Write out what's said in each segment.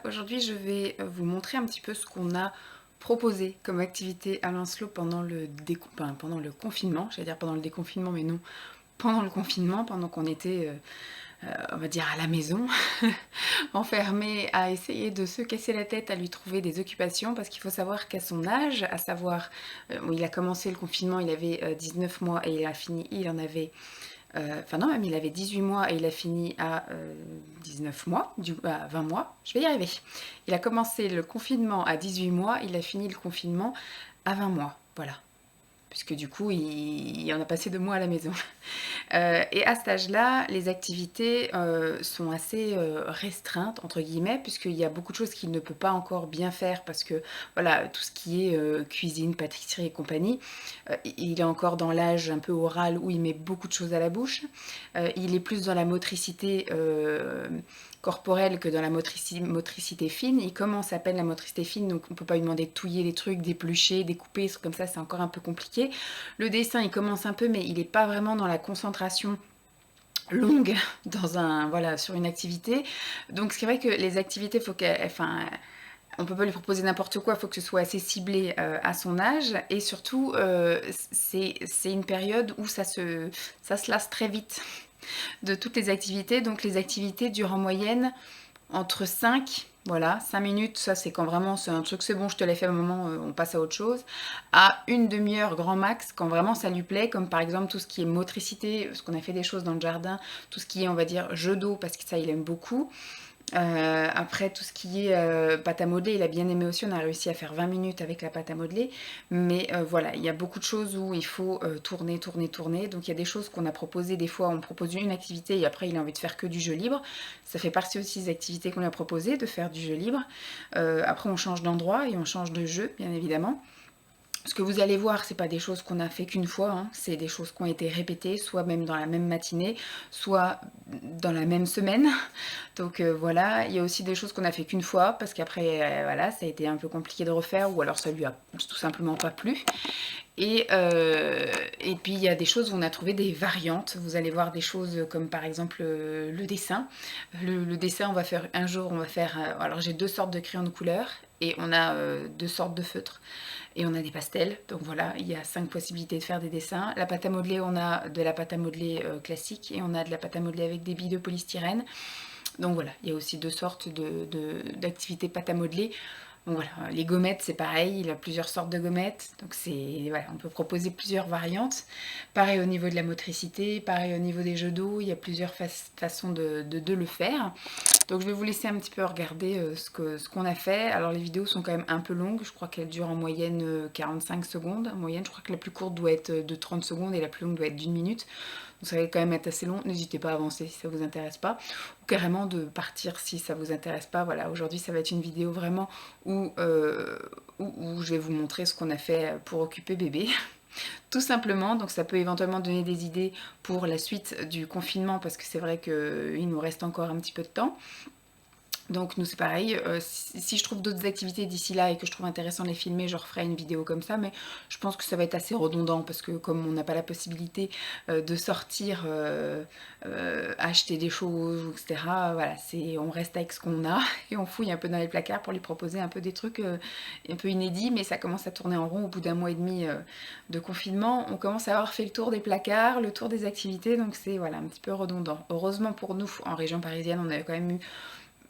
Aujourd'hui, je vais vous montrer un petit peu ce qu'on a proposé comme activité à Lancelot pendant pendant le confinement. J'allais dire pendant le déconfinement, mais non, pendant le confinement, pendant qu'on était, on va dire, à la maison, enfermés à essayer de se casser la tête à lui trouver des occupations, parce qu'il faut savoir qu'à son âge, à savoir, il a commencé le confinement, il avait 19 mois et il a fini, il en avait enfin non, même il avait 18 mois et il a fini à 19 mois, à 20 mois, je vais y arriver. Il a commencé le confinement à 18 mois, il a fini le confinement à 20 mois, voilà. Puisque du coup, il en a passé 2 mois à la maison. Et à cet âge-là, les activités sont assez restreintes, entre guillemets, puisqu'il y a beaucoup de choses qu'il ne peut pas encore bien faire, parce que voilà, tout ce qui est cuisine, pâtisserie et compagnie, il est encore dans l'âge un peu oral où il met beaucoup de choses à la bouche. Il est plus dans la motricité corporelle que dans la motricité fine. Il commence à peine la motricité fine, donc on ne peut pas lui demander de touiller les trucs, d'éplucher, découper, des trucs comme ça, c'est encore un peu compliqué. Le dessin, il commence un peu, mais il n'est pas vraiment dans la concentration longue sur une activité. Donc c'est vrai que les activités, faut qu'elles, enfin, on peut pas lui proposer n'importe quoi, il faut que ce soit assez ciblé à son âge. Et surtout, c'est une période où ça se lasse très vite de toutes les activités. Donc les activités durent en moyenne entre 5 minutes, ça c'est quand vraiment c'est un truc, c'est bon, je te l'ai fait à un moment, on passe à autre chose, à une demi-heure grand max, quand vraiment ça lui plaît, comme par exemple tout ce qui est motricité, parce qu'on a fait des choses dans le jardin, tout ce qui est, on va dire, jeu d'eau, parce que ça il aime beaucoup. Après, tout ce qui est pâte à modeler, il a bien aimé aussi. On a réussi à faire 20 minutes avec la pâte à modeler. Mais voilà, il y a beaucoup de choses où il faut tourner, tourner, tourner. Donc il y a des choses qu'on a proposées. Des fois, on propose une activité et après, il a envie de faire que du jeu libre. Ça fait partie aussi des activités qu'on lui a proposées, de faire du jeu libre. Après, on change d'endroit et on change de jeu, bien évidemment. Ce que vous allez voir, c'est pas des choses qu'on a fait qu'une fois, hein. C'est des choses qui ont été répétées, soit même dans la même matinée, soit dans la même semaine. Donc voilà, il y a aussi des choses qu'on a fait qu'une fois, parce qu'après, voilà, ça a été un peu compliqué de refaire, ou alors ça lui a tout simplement pas plu. Et puis il y a des choses où on a trouvé des variantes. Vous allez voir des choses comme par exemple le dessin. Le dessin, on va faire un jour, on va faire. Alors j'ai 2 sortes de crayons de couleur et on a 2 sortes de feutres. Et on a des pastels, donc voilà, il y a 5 possibilités de faire des dessins. La pâte à modeler, on a de la pâte à modeler classique et on a de la pâte à modeler avec des billes de polystyrène. Donc voilà, il y a aussi 2 sortes d'activités pâte à modeler. Donc voilà, les gommettes c'est pareil, il a plusieurs sortes de gommettes, donc voilà, on peut proposer plusieurs variantes. Pareil au niveau de la motricité, pareil au niveau des jeux d'eau, il y a plusieurs façons de le faire. Donc je vais vous laisser un petit peu regarder ce qu'on a fait. Alors les vidéos sont quand même un peu longues, je crois qu'elles durent en moyenne 45 secondes. En moyenne, je crois que la plus courte doit être de 30 secondes et la plus longue doit être d'1 minute. Donc ça va quand même être assez long. N'hésitez pas à avancer si ça vous intéresse pas. Ou carrément de partir si ça vous intéresse pas. Voilà, aujourd'hui ça va être une vidéo vraiment où je vais vous montrer ce qu'on a fait pour occuper bébé. Tout simplement, donc ça peut éventuellement donner des idées pour la suite du confinement parce que c'est vrai qu'il nous reste encore un petit peu de temps. Donc nous c'est pareil, si je trouve d'autres activités d'ici là et que je trouve intéressant de les filmer, je referai une vidéo comme ça, mais je pense que ça va être assez redondant parce que comme on n'a pas la possibilité de sortir, acheter des choses, etc. Voilà, on reste avec ce qu'on a et on fouille un peu dans les placards pour lui proposer un peu des trucs un peu inédits, mais ça commence à tourner en rond au bout d'1 mois et demi de confinement. On commence à avoir fait le tour des placards, le tour des activités, donc c'est voilà, un petit peu redondant. Heureusement pour nous, en région parisienne, on avait quand même eu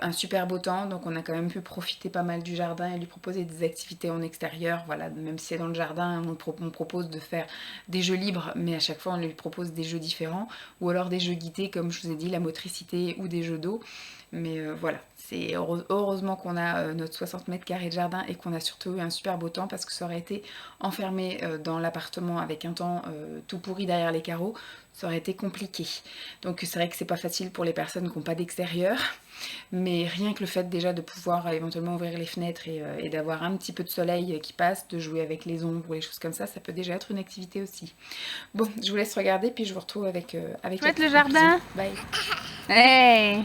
un super beau temps, donc on a quand même pu profiter pas mal du jardin et lui proposer des activités en extérieur. Voilà, même si c'est dans le jardin, on propose de faire des jeux libres, mais à chaque fois on lui propose des jeux différents, ou alors des jeux guidés comme je vous ai dit, la motricité ou des jeux d'eau. Mais voilà, c'est heureusement qu'on a notre 60 mètres carrés de jardin et qu'on a surtout eu un super beau temps parce que ça aurait été enfermé dans l'appartement avec un temps tout pourri derrière les carreaux, ça aurait été compliqué. Donc c'est vrai que c'est pas facile pour les personnes qui n'ont pas d'extérieur. Mais rien que le fait déjà de pouvoir éventuellement ouvrir les fenêtres et d'avoir un petit peu de soleil qui passe, de jouer avec les ombres ou les choses comme ça peut déjà être une activité aussi. Bon, je vous laisse regarder puis je vous retrouve avec Chouette les le conclusions. jardin. Bye. Hey.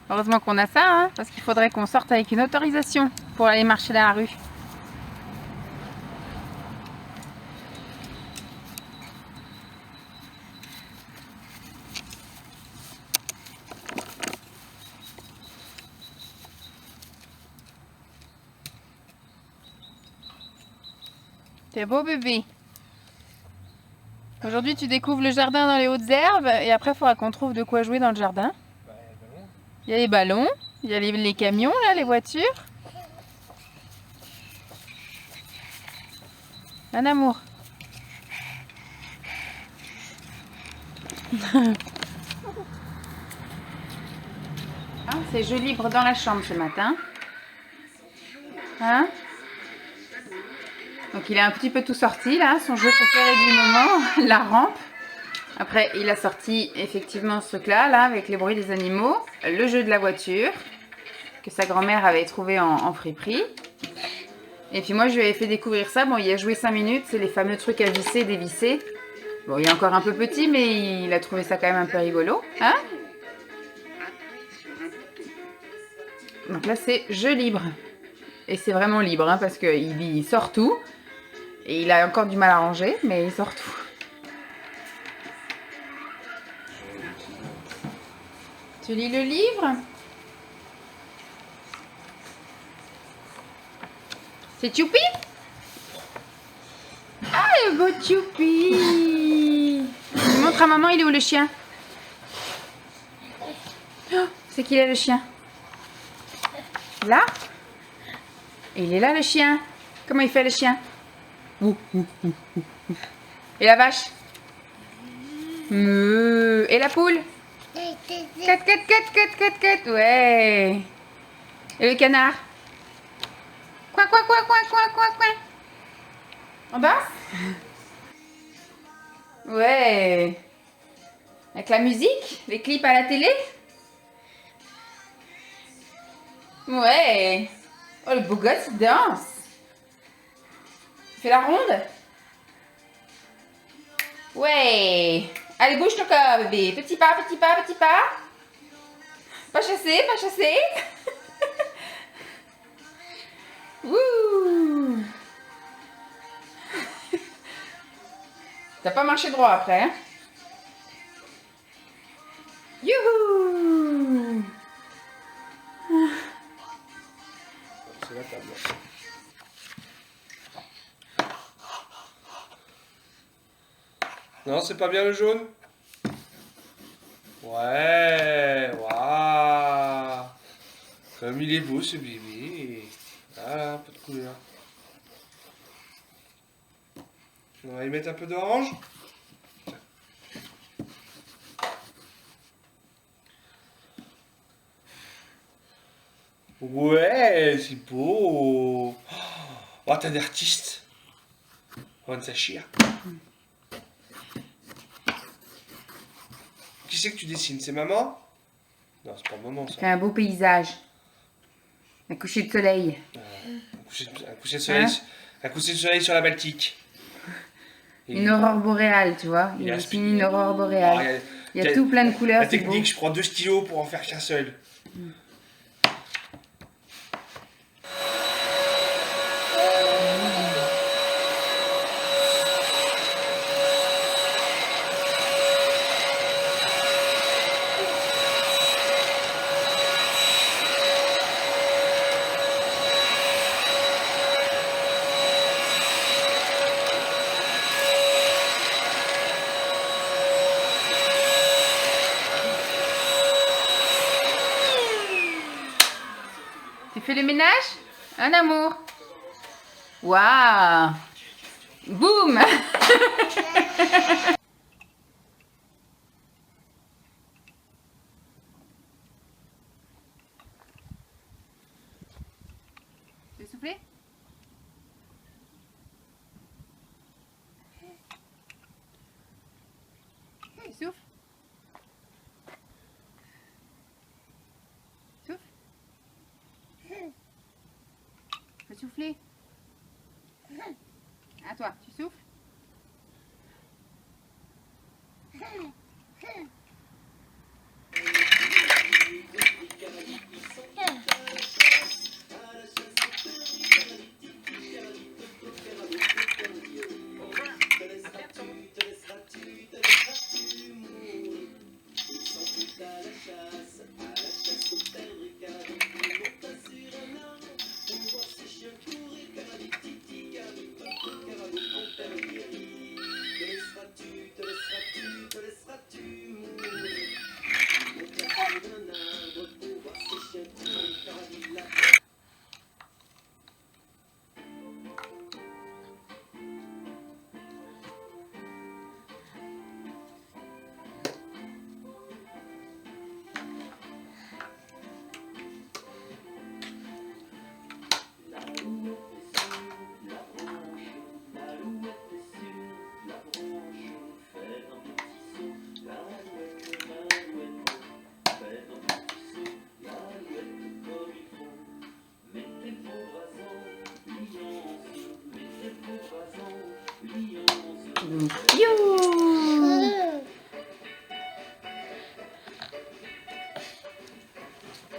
Heureusement qu'on a ça, hein, parce qu'il faudrait qu'on sorte avec une autorisation pour aller marcher dans la rue. T'es beau bébé. Aujourd'hui, tu découvres le jardin dans les hautes herbes et après, il faudra qu'on trouve de quoi jouer dans le jardin. Il y a les ballons, il y a les camions, là, les voitures. Un amour. Ah, c'est jeu libre dans la chambre ce matin. Hein? Donc il est un petit peu tout sorti là, son jeu préféré du moment, la rampe. Après il a sorti effectivement ce truc là, avec les bruits des animaux. Le jeu de la voiture, que sa grand-mère avait trouvé en friperie. Et puis moi je lui avais fait découvrir ça, bon il a joué 5 minutes, c'est les fameux trucs à visser, dévisser. Bon il est encore un peu petit mais il a trouvé ça quand même un peu rigolo. Hein? Donc là c'est jeu libre. Et c'est vraiment libre hein, parce qu'il sort tout. Et il a encore du mal à ranger, mais il sort tout. Tu lis le livre? C'est Choupi? Ah, le beau Choupi! Montre à maman, il est où le chien? Oh, c'est qu'il est le chien? Là? Il est là le chien. Comment il fait le chien? Et la vache? Et la poule? Cat, cat, cat, cat, cat, cat. Ouais. Et le canard? Coin, coin, coin, coin, coin, coin, coin. En bas? Ouais. Avec la musique? Les clips à la télé? Ouais. Oh, le beau gosse, il danse. Il fait la ronde? Ouais. Allez, bouge ton corps, bébé. Petit pas, petit pas, petit pas. Pas chassé, pas chassé. Wouh. T'as pas marché droit après, hein? Youhou. C'est la table. Non, c'est pas bien le jaune? Ouais, waouh. Comme il est beau ce bébé. Voilà, un peu de couleur. On va y mettre un peu d'orange. Ouais, c'est beau. Oh, t'es un artiste. Juan Sachir. Qui c'est que tu dessines? C'est maman? Non, c'est pas maman ça. C'est un beau paysage. Un coucher de soleil. Un coucher de soleil, Hein? un coucher de soleil sur la Baltique. Et Une aurore boréale, tu vois. il Il a dessine une aurore Oh, boréale. Il y a tout plein de couleurs, La c'est beau. technique, je prends 2 stylos pour en faire qu'un seul. Tu fais le ménage? Un amour. Waouh! Boum! Tu veux souffler? Tu souffles? Souffle? Tu veux souffler? À toi, tu souffles?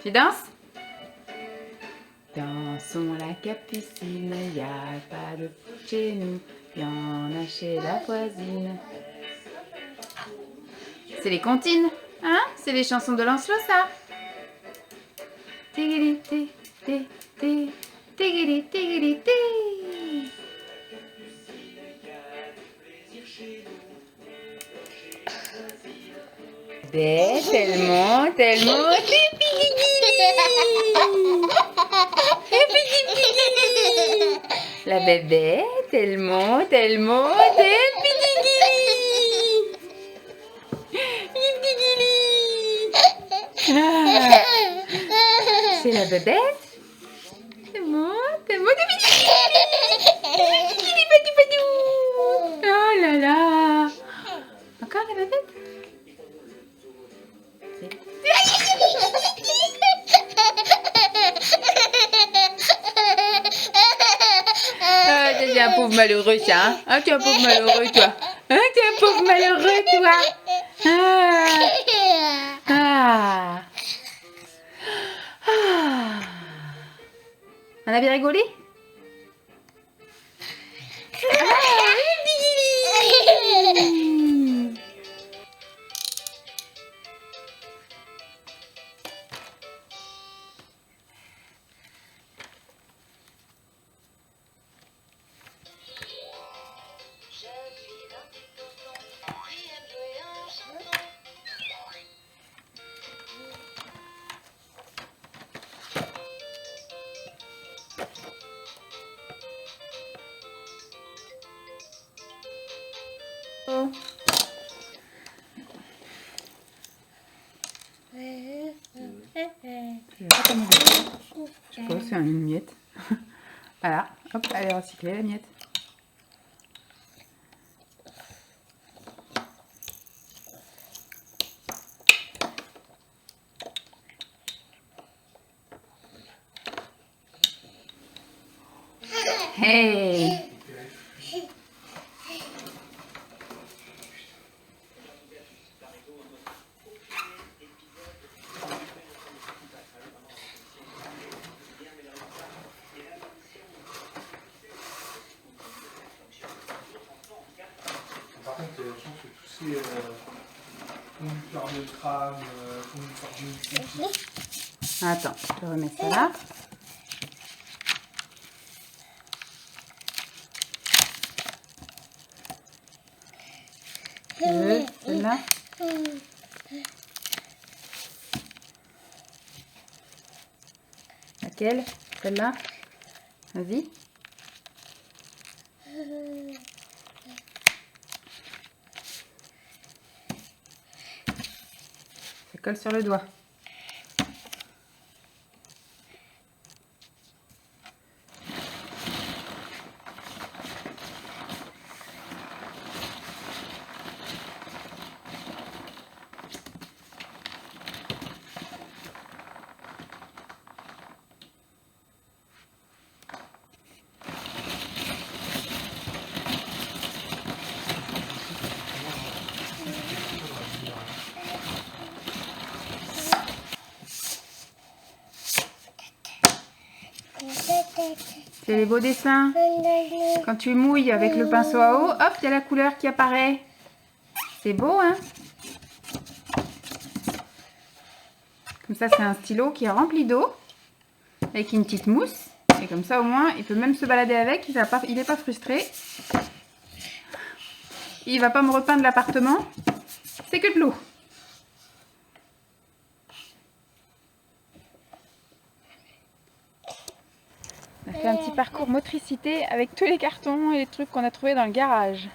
Tu danses? Dansons la capucine, y a pas de foot chez nous, y en a chez la voisine. C'est les comptines, hein? C'est les chansons de Lancelot, ça. Tigili, ti, ti, ti, tigili, tigili, ti. Tellement, tellement. La bébé, tellement, tellement. Ah, c'est la bébête. Tellement, tellement. Oh là là. Encore la bébête. Ah, t'es un pauvre malheureux, ça. Hein? Ah, t'es un pauvre malheureux, toi. Hein, t'es un pauvre malheureux, toi. Ah. Ah. Ah. On a bien rigolé? Oh. Je pense que c'est une miette. Voilà, hop, elle est recyclée la miette. Hey! Par contre, je pense que tous ces conducteurs de tram, conducteurs de bus, Attends, je remets ça là. Celle-là. Laquelle? Celle-là? Vas-y. Ça colle sur le doigt. C'est les beaux dessins. Quand tu mouilles avec le pinceau à eau, hop, il y a la couleur qui apparaît. C'est beau, hein? Comme ça, c'est un stylo qui est rempli d'eau, avec une petite mousse. Et comme ça, au moins, il peut même se balader avec. Il n'est pas frustré. Il va pas me repeindre l'appartement. C'est que de l'eau. On a fait un petit parcours motricité avec tous les cartons et les trucs qu'on a trouvés dans le garage.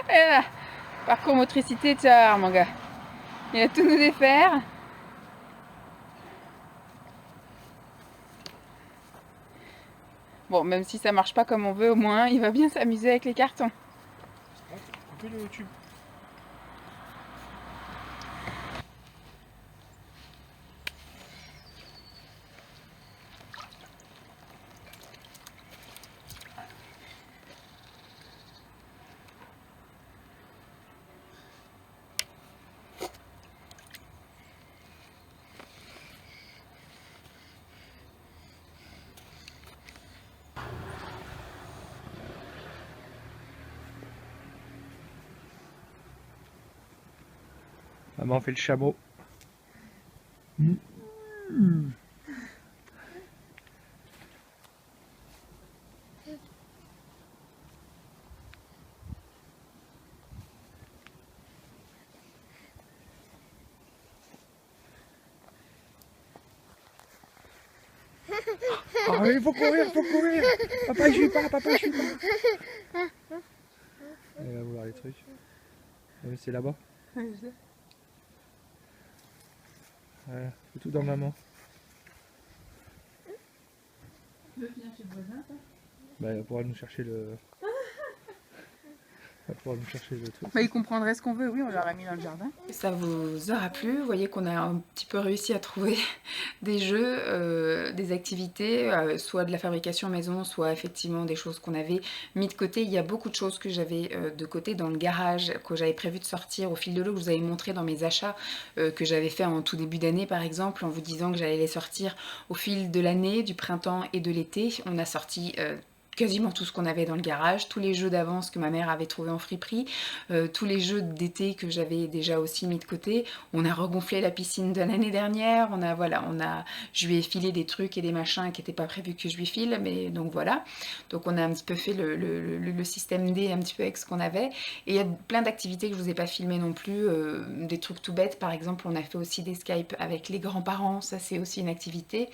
Et là, parcours motricité, tu vas voir, mon gars. Il va tout nous défaire. Bon, même si ça marche pas comme on veut, au moins, il va bien s'amuser avec les cartons. coupez le tube. Maman fait le chameau. Oh, il faut courir, faut courir. Papa, je suis pas, papa, je suis pas. Elle va vouloir les trucs. C'est là-bas. Voilà, c'est tout dans maman. Tu veux venir chez le voisin, toi? Bah, elle pourra nous chercher le... Elle pourra nous chercher le truc. Bah, ils comprendraient ce qu'on veut, oui, on l'aurait mis dans le jardin. Ça vous aura plu, vous voyez qu'on a un petit peu réussi à trouver des jeux, des activités, soit de la fabrication maison, soit effectivement des choses qu'on avait mis de côté. Il y a beaucoup de choses que j'avais de côté dans le garage, que j'avais prévu de sortir au fil de l'eau, que je vous avais montré dans mes achats que j'avais fait en tout début d'année par exemple, en vous disant que j'allais les sortir au fil de l'année, du printemps et de l'été. On a sorti quasiment tout ce qu'on avait dans le garage, tous les jeux d'avance que ma mère avait trouvé en friperie, tous les jeux d'été que j'avais déjà aussi mis de côté. On a regonflé la piscine de l'année dernière, je lui ai filé des trucs et des machins qui n'étaient pas prévus que je lui file, mais donc voilà. Donc on a un petit peu fait le système D un petit peu avec ce qu'on avait. Et il y a plein d'activités que je vous ai pas filmées non plus, des trucs tout bêtes, par exemple on a fait aussi des Skype avec les grands-parents, ça c'est aussi une activité.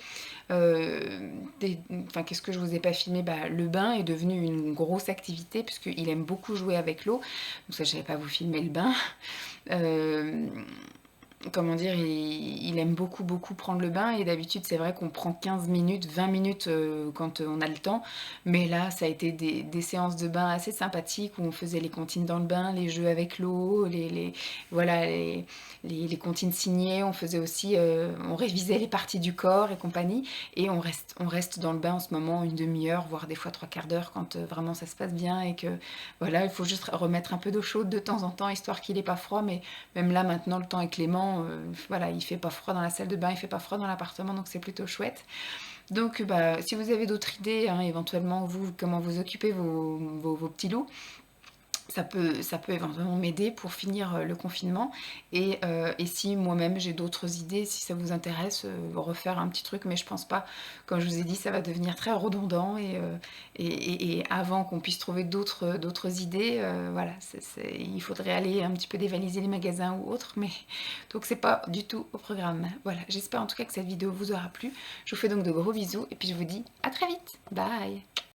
Qu'est-ce que je vous ai pas filmé? Le bain est devenu une grosse activité puisqu'il aime beaucoup jouer avec l'eau. Donc ça, je n'avais pas vous filmer le bain. Comment dire, il aime beaucoup prendre le bain et d'habitude c'est vrai qu'on prend 15 minutes, 20 minutes quand on a le temps, mais là ça a été des séances de bain assez sympathiques où on faisait les comptines dans le bain, les jeux avec l'eau, les comptines signées, on faisait aussi, on révisait les parties du corps et compagnie, et on reste dans le bain en ce moment une demi-heure, voire des fois 3/4 d'heure quand vraiment ça se passe bien et que voilà, il faut juste remettre un peu d'eau chaude de temps en temps histoire qu'il n'ait pas froid, mais même là maintenant le temps est clément. Voilà, il fait pas froid dans la salle de bain, il fait pas froid dans l'appartement, donc c'est plutôt chouette. Donc si vous avez d'autres idées, hein, éventuellement vous, comment vous occupez vos petits loups, ça peut éventuellement m'aider pour finir le confinement. Et si moi-même j'ai d'autres idées, si ça vous intéresse, refaire un petit truc, mais je pense pas, comme je vous ai dit, ça va devenir très redondant et avant qu'on puisse trouver d'autres idées, voilà, il faudrait aller un petit peu dévaliser les magasins ou autres, mais donc c'est pas du tout au programme. Voilà, j'espère en tout cas que cette vidéo vous aura plu. Je vous fais donc de gros bisous et puis je vous dis à très vite. Bye!